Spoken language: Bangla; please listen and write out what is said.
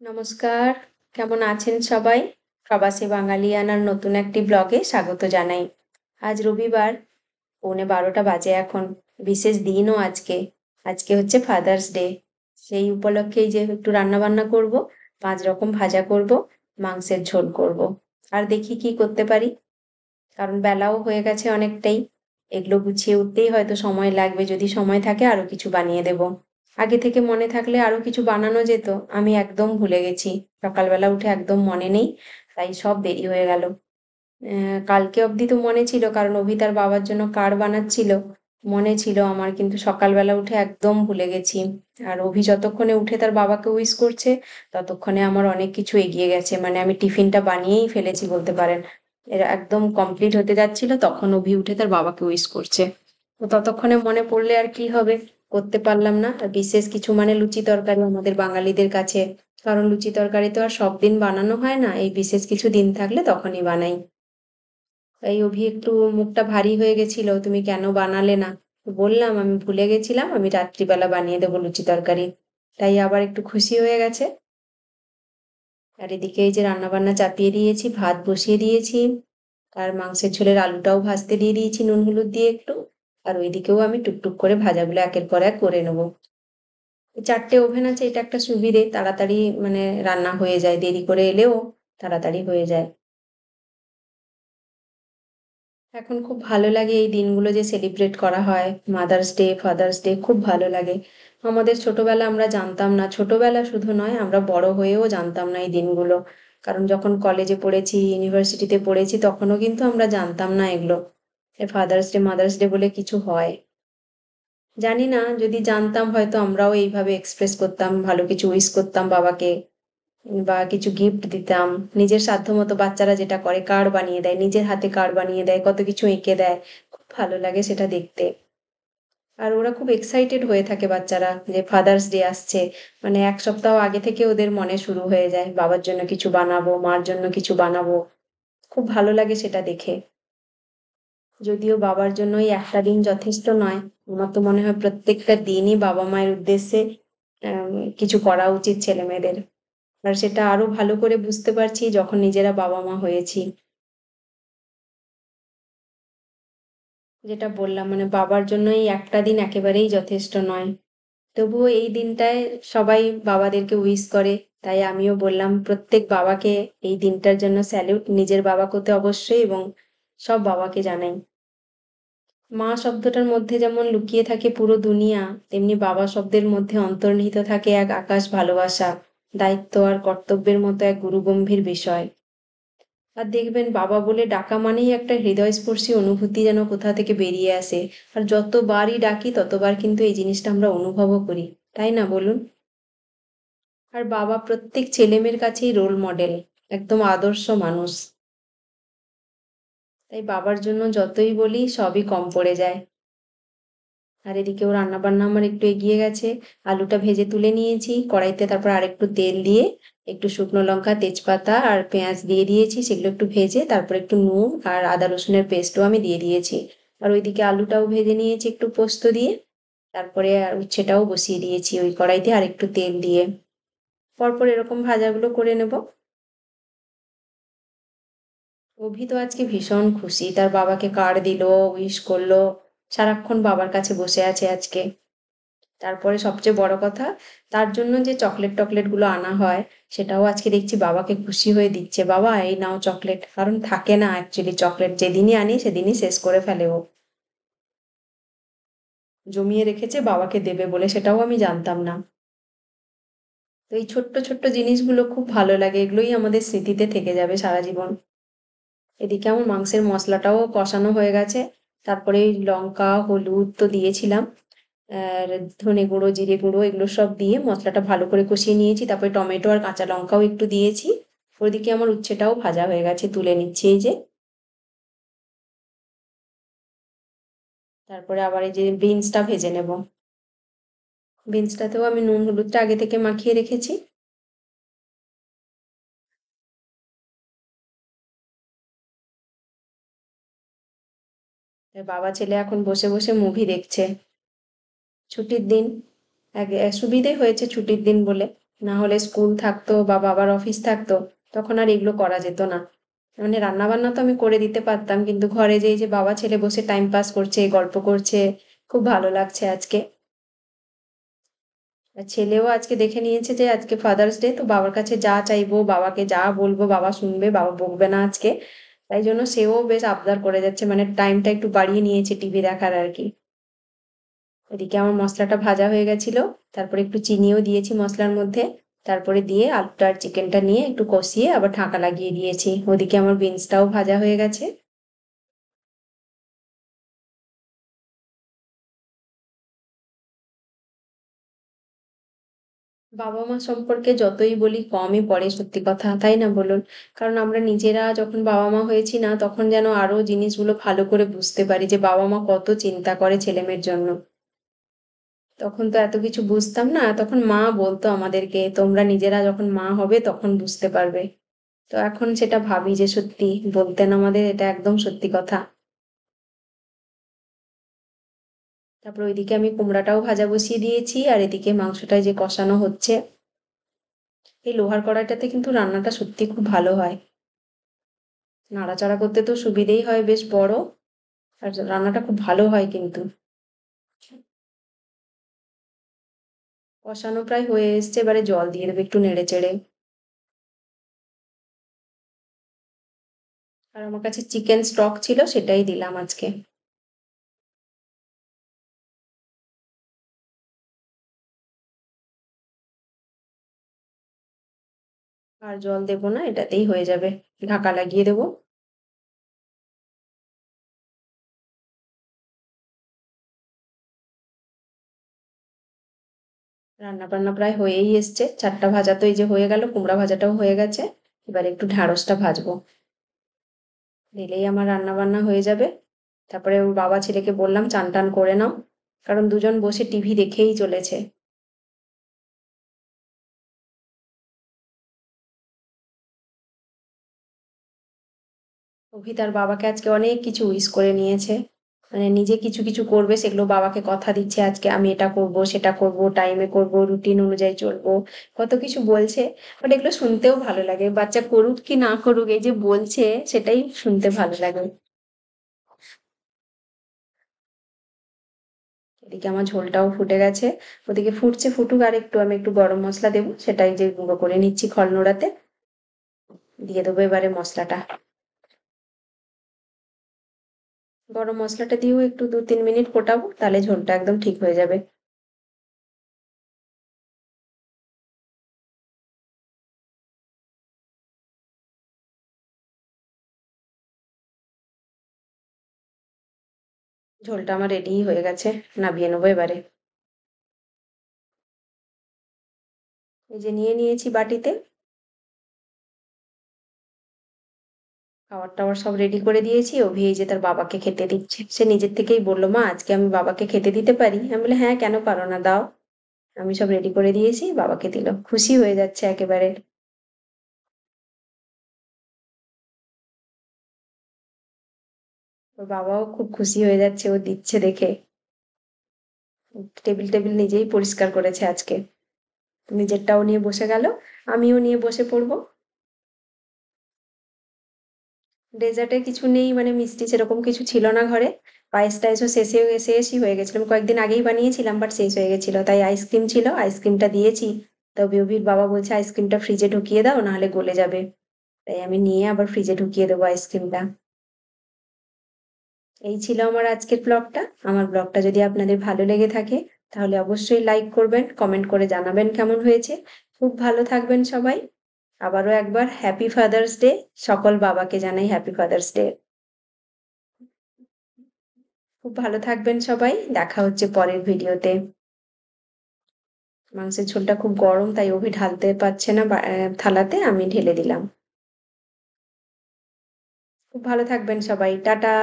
নমস্কার, কেমন আছেন সবাই? প্রবাসী বাঙালিয়ানার নতুন একটি ব্লগে স্বাগত জানাই। আজ রবিবার, 12:15 বাজে এখন। বিশেষ দিনও আজকে। আজকে হচ্ছে ফাদার্স ডে। সেই উপলক্ষেই যে একটু রান্নাবান্না করব, 5 রকম ভাজা করব, মাংসের ঝোল করব। আর দেখি কি করতে পারি। কারণ বেলাও হয়ে গেছে অনেকটাই। এগুলো গুছিয়ে উঠতেই হয়তো সময় লাগবে। যদি সময় থাকে আরো কিছু বানিয়ে দেব। আগে থেকে মনে থাকলে আরো কিছু বানানো যেত। আমি একদম ভুলে গেছি। সকালবেলা উঠে একদম মনে নেই। তাই সব দেরি হয়ে গেল। কালকে অবধি তো মনে ছিল কারণ অভি তার বাবার জন্য কার্ড বানাচ্ছিল। মনে ছিল আমার, কিন্তু সকালবেলা উঠে একদম ভুলে গেছি। আর অভি যতক্ষণে উঠে তার বাবাকে উইশ করছে, ততক্ষণে আমার অনেক কিছু এগিয়ে গেছে। মানে আমি টিফিনটা বানিয়েই ফেলেছি বলতে পারেন। এরা একদম কমপ্লিট হতে যাচ্ছিল, তখন অভি উঠে তার বাবাকে উইশ করছে। তো ততক্ষণে মনে পড়লে আর কি হবে, করতে পারলাম না। আর বিশেষ কিছু মানে লুচি তরকারি আমাদের বাঙালিদের কাছে, কারণ লুচি তরকারি তো আর সব দিন বানানো হয় না, এই বিশেষ কিছু দিন থাকলে তখনই বানাই। এই অভি একটু মুখটা ভারী হয়ে গেছিল, তুমি কেন বানালে না? তো বললাম আমি ভুলে গেছিলাম, আমি রাত্রিবেলা বানিয়ে দেবো লুচি তরকারি। তাই আবার একটু খুশি হয়ে গেছে। আর এদিকে এই যে রান্না বান্না চাপিয়ে দিয়েছি, ভাত বসিয়ে দিয়েছি, আর মাংসের ঝোলের আলুটাও ভাজতে দিয়ে দিয়েছি নুন হলুদ দিয়ে একটু। আর ওইদিকেও আমি টুকটুক করে ভাজাগুলো একের পর এক করে নেবো। 4টে ওভেন আছে, এটা একটা সুবিধে, তাড়াতাড়ি মানে রান্না হয়ে যায়, দেরি করে এলেও তাড়াতাড়ি হয়ে যায়। এখন খুব ভালো লাগে এই দিনগুলো যে সেলিব্রেট করা হয়, মাদার্স ডে, ফাদার্স ডে, খুব ভালো লাগে। আমাদের ছোটবেলা আমরা জানতাম না, ছোটবেলা শুধু নয়, আমরা বড় হয়েও জানতাম না এই দিনগুলো। কারণ যখন কলেজে পড়েছি, ইউনিভার্সিটিতে পড়েছি, তখনও কিন্তু আমরা জানতাম না এগুলো, ফাদার্স ডে মাদার্স ডে বলে কিছু হয়। জানি না, যদি জানতাম হয়তো আমরাও এইভাবে এক্সপ্রেস করতাম, ভালো কিছু উইশ করতাম বাবাকে, বা কিছু গিফট দিতাম। নিজের সাধ্যমতো বাচ্চারা যেটা করে, কার্ড বানিয়ে দেয়, নিজের হাতে কার্ড বানিয়ে দেয়, কত কিছু এঁকে দেয়। খুব ভালো লাগে সেটা দেখতে। আর ওরা খুব এক্সাইটেড হয়ে থাকে বাচ্চারা যে ফাদার্স ডে আসছে। মানে 1 সপ্তাহ আগে থেকে ওদের মনে শুরু হয়ে যায়, বাবার জন্য কিছু বানাবো, মার জন্য কিছু বানাবো। খুব ভালো লাগে সেটা দেখে। যদিও বাবার জন্য এই একটা দিন যথেষ্ট নয়, আমার তো মনে হয় প্রত্যেকটা দিনই বাবা মায়ের উদ্দেশ্যে কিছু করা উচিত ছেলে মেয়েদের। আর সেটা আরো ভালো করে বুঝতে পারছি যখন নিজেরা বাবা মা হয়েছি। যেটা বললাম, মানে বাবার জন্য এই একটা দিন একেবারেই যথেষ্ট নয়। তবুও এই দিনটায় সবাই বাবাদেরকে উইশ করে। তাই আমিও বললাম প্রত্যেক বাবাকে এই দিনটার জন্য স্যালুট, নিজের বাবাকে তো অবশ্যই, এবং সব বাবাকে জানাই। মা শব্দটার মধ্যে যেমন লুকিয়ে থাকে পুরো দুনিয়া, তেমনি বাবা শব্দের মধ্যে অন্তর্নিহিত থাকে এক আকাশ ভালোবাসা, দায়িত্ব আর কর্তব্যের মতো এক গুরুগম্ভীর বিষয়। আর দেখবেন বাবা বলে ডাকা মানেই একটা হৃদয়স্পর্শী অনুভূতি যেন কোথা থেকে বেরিয়ে আসে। আর যতবারই ডাকি ততবার কিন্তু এই জিনিসটা আমরা অনুভবও করি। তাই না বলুন? আর বাবা প্রত্যেক ছেলেমেয়ের কাছেই রোল মডেল, একদম আদর্শ মানুষ। তাই বাবার জন্য যতই বলি সবই কম পড়ে যায়। আর এদিকেও রান্নাবান্না আমার একটু এগিয়ে গেছে। আলুটা ভেজে তুলে নিয়েছি কড়াইতে, তারপর আরেকটু তেল দিয়ে একটু শুকনো লঙ্কা, তেজপাতা আর পেঁয়াজ দিয়ে দিয়েছি, সেগুলো একটু ভেজে তারপর একটু নুন আর আদা রসুনের পেস্টও আমি দিয়ে দিয়েছি। আর ওইদিকে আলুটাও ভেজে নিয়েছি একটু পোস্ত দিয়ে। তারপরে আর উচ্ছেটাও বসিয়ে দিয়েছি ওই কড়াইতে আর একটু তেল দিয়ে। পরপর এরকম ভাজাগুলো করে নেব। অভি তো আজকে ভীষণ খুশি, তার বাবাকে কার্ড দিল, উইশ করলো, সারাক্ষণ বাবার কাছে বসে আছে আজকে। তারপরে সবচেয়ে বড় কথা, তার জন্য যে চকলেট টকলেট গুলো আনা হয়, সেটাও আজকে দেখছি বাবাকে খুশি হয়ে দিচ্ছে, বাবা এই নাও চকলেট। কারণ থাকে না অ্যাকচুয়ালি চকলেট, যেদিনই আনি সেদিনই শেষ করে ফেলে ও। জমিয়ে রেখেছে বাবাকে দেবে বলে, সেটাও আমি জানতাম না। তো এই ছোট্ট ছোট্ট জিনিসগুলো খুব ভালো লাগে, এগুলোই আমাদের স্মৃতিতে থেকে যাবে সারা জীবন। এদিকে আমার মাংসের মশলাটাও কষানো হয়ে গেছে। তারপরে এই লঙ্কা হলুদ তো দিয়েছিলাম, আর ধনে গুঁড়ো জিরে গুঁড়ো এগুলো সব দিয়ে মশলাটা ভালো করে কষিয়ে নিয়েছি। তারপরে টমেটো আর কাঁচা লঙ্কাও একটু দিয়েছি। ওদিকে আমার উচ্ছেটাও ভাজা হয়ে গেছে, তুলে নিচ্ছি এই যে। তারপরে আবার এই যে বিনসটা ভেজে নেব। বিনসটাতেও আমি নুন হলুদটা আগে থেকে মাখিয়ে রেখেছি। বাবা ছেলে এখন বসে বসে মুভি দেখছে। ছুটির দিন, সুবিধে হয়েছে ছুটির দিন বলে। না হলে স্কুল থাকতো বা বাবার অফিস থাকতো, তখন আর এগুলো করা যেত না। মানে রান্না বান্না তো আমি করে দিতে পারতাম, কিন্তু ঘরে যে এই যে বাবা ছেলে বসে টাইম পাস করছে, গল্প করছে, খুব ভালো লাগছে আজকে। আর ছেলেও আজকে দেখে নিয়েছে যে আজকে ফাদার্স ডে, তো বাবার কাছে যা চাইবো, বাবাকে যা বলবো বাবা শুনবে, বাবা বকবে না আজকে। তাই জন্য সেও বেশ আবদার করে যাচ্ছে, মানে টাইমটা একটু বাড়িয়ে নিয়েছে টিভি দেখার আর কি। এদিকে আমার মশলাটা ভাজা হয়ে গেছিল, তারপরে একটু চিনিও দিয়েছি মশলার মধ্যে, তারপরে দিয়ে আলুটা আর চিকেনটা নিয়ে একটু কষিয়ে আবার ঢাকা লাগিয়ে দিয়েছি। ওদিকে আমার বিনসটাও ভাজা হয়ে গেছে। বাবা মা সম্পর্কে যতই বলি কমই পড়ে, সত্যি কথা, তাই না বলুন? কারণ আমরা নিজেরা যখন বাবা মা হয়েছি না, তখন যেন আরো জিনিসগুলো ভালো করে বুঝতে পারি যে বাবা মা কত চিন্তা করে ছেলেমেয়ের জন্য। তখন তো এত কিছু বুঝতাম না, তখন মা বলতো আমাদেরকে তোমরা নিজেরা যখন মা হবে তখন বুঝতে পারবে। তো এখন সেটা ভাবি যে সত্যি বলতেন আমাদের, এটা একদম সত্যি কথা। তারপর ওইদিকে আমি কুমড়াটাও ভাজা বসিয়ে দিয়েছি, আর এদিকে মাংসটা যে কষানো হচ্ছে। এই লোহার কড়াইটাতে কিন্তু রান্নাটা সত্যি খুব ভালো হয়, নাড়াচাড়া করতে তো সুবিধেই হয়, বেশ বড়, আর রান্নাটা খুব ভালো হয় কিন্তু। কষানো প্রায় হয়ে এসছে, এবারে জল দিয়ে দেবে একটু নেড়ে চেড়ে। আর আমার কাছে চিকেন স্টক ছিল, সেটাই দিলাম আজকে। আর জল দেবো না, এটাতেই হয়ে যাবে, ঢাকা লাগিয়ে দেবো। রান্না বান্না প্রায় হয়েই এসছে, চারটা ভাজা তো এই যে হয়ে গেল, কুমড়া ভাজাটাও হয়ে গেছে। এবার একটু ঢ্যাঁড়সটা ভাজবো, দিলেই আমার রান্না বান্না হয়ে যাবে। তারপরে ওর বাবা ছেলেকে বললাম চান টান করে নাও, কারণ দুজন বসে টিভি দেখেই চলেছে। অভি তার বাবাকে আজকে অনেক কিছু উইশ করে নিয়েছে, মানে নিজে কিছু কিছু করবে সেগুলো বাবাকে কথা দিচ্ছে, আজকে আমি এটা করব সেটা করব, টাইমে করব, রুটিন অনুযায়ী চলবো, কত কিছু বলছে। বাট এগুলো শুনতেও ভালো লাগে, বাচ্চা করুক কি না করুক, এই যে বলছে সেটাই শুনতে ভালো লাগে। এদিকে আমার ঝোলটাও ফুটে গেছে, ওদিকে ফুটছে, ফুটুক আর একটু, আমি একটু গরম মশলা দেবো, সেটাই যে গুঁড়ো করে নিচ্ছি খল নোড়াতে, দিয়ে দেবো এবারে মশলাটা। গরম মশলাটা দিয়েও একটু 2-3 মিনিট ফোটাবো, তাহলে ঝোলটা একদম ঠিক হয়ে যাবে। ঝোলটা আমার রেডি হয়ে গেছে, নামিয়ে নেবো এবারে। এই যে নিয়ে নিয়েছি বাটিতে, খাবার টাবার সব রেডি করে দিয়েছি। অভি এই যে তার বাবাকে খেতে দিচ্ছে, সে নিজের থেকেই বললো মা আজকে আমি বাবাকে খেতে দিতে পারি, আমি বলি হ্যাঁ কেন পারো না, দাও। আমি সব রেডি করে দিয়েছি, বাবাকে দিল, খুশি হয়ে যাচ্ছে একেবারে। ওর বাবাও খুব খুশি হয়ে যাচ্ছে ও দিচ্ছে দেখে। টেবিল টেবিল নিজেই পরিষ্কার করেছে আজকে, নিজেরটাও নিয়ে বসে গেল, আমিও নিয়ে বসে পড়বো। ডেজার্টে কিছু নেই, মানে মিষ্টি সেরকম কিছু ছিল না ঘরে। পায়েস টায়েসও শেষই হয়ে গেছিল, আমি কয়েকদিন আগেই বানিয়েছিলাম, বাট শেষ হয়ে গেছিল, তাই আইসক্রিম ছিল, আইসক্রিমটা দিয়েছি। তবে অভির বাবা বলছে আইসক্রিমটা ফ্রিজে ঢুকিয়ে দাও, নাহলে গলে যাবে। তাই আমি নিয়ে আবার ফ্রিজে ঢুকিয়ে দেবো আইসক্রিমটা। এই ছিল আমার আজকের ব্লগটা। আমার ব্লগটা যদি আপনাদের ভালো লেগে থাকে, তাহলে অবশ্যই লাইক করবেন, কমেন্ট করে জানাবেন কেমন হয়েছে। খুব ভালো থাকবেন সবাই। আবারও একবার হ্যাপি ফাদার্স ডে, সকল বাবাকে জানাই হ্যাপি ফাদার্স ডে। খুব ভালো থাকবেন সবাই, দেখা হচ্ছে পরের ভিডিওতে। মাংসের ঝোলটা খুব গরম, তাই অভি ঢালতে পারছে না থালাতে, আমি ঢেলে দিলাম। খুব ভালো থাকবেন সবাই, টাটা।